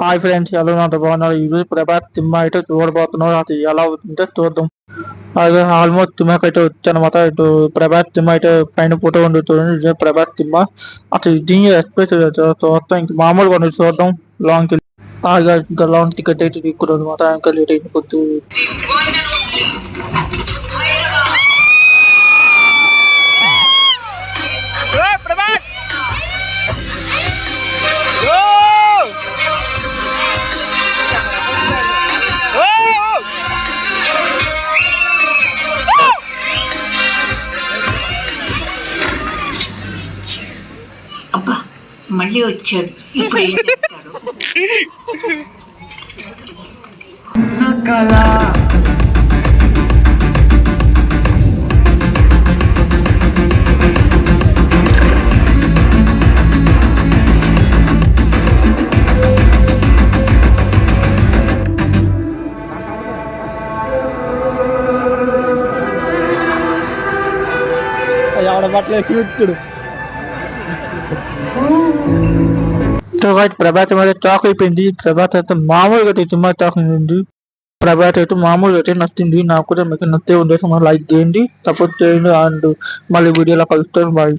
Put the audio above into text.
Hi friends, ఎలా ఉన్నారు? బాగున్నారు. ఈరోజు ప్రభాస్ సినిమా అయితే చూడబోతున్నాం. అది ఎలా అవుతుందో చూద్దాం. అలాగే ఆల్మోస్ట్ సినిమాకి అయితే వచ్చానమాట. ఇటు ప్రభాస్ సినిమా అయితే పైన ఫోటో ఉంది చూడండి. ఇదే ప్రభాస్ సినిమా. అసలు ఇది ఎక్స్ప్రెస్ చూస్తాం. ఇంక మామూలుగా ఉంది చూద్దాం. లాంగ్ వెళ్ళి ఇంకా లాంగ్ టికెట్ అయితే తీసుకున్నాను అనమాట. ఇంకా లేట్ అయిపోతుంది. అబ్బా మళ్ళీ వచ్చాడు. ఇప్పుడు ఏం చేస్తాడు? ఆడబట్టలే చూస్తుడు. ప్రభాస్ మీద టాక్ అయిపోయింది. ప్రభాస్ అయితే మామూలుగా అయితే సినిమా టాక్ ఉంది. ప్రభాస్ అయితే మామూలుగా అయితే నచ్చింది. నాకు కూడా మీకు నచ్చే ఉండేది. లైక్ చేయండి, సపోర్ట్ చేయండి. అండ్ మళ్ళీ వీడియోలో కలుస్తాను. బాయ్.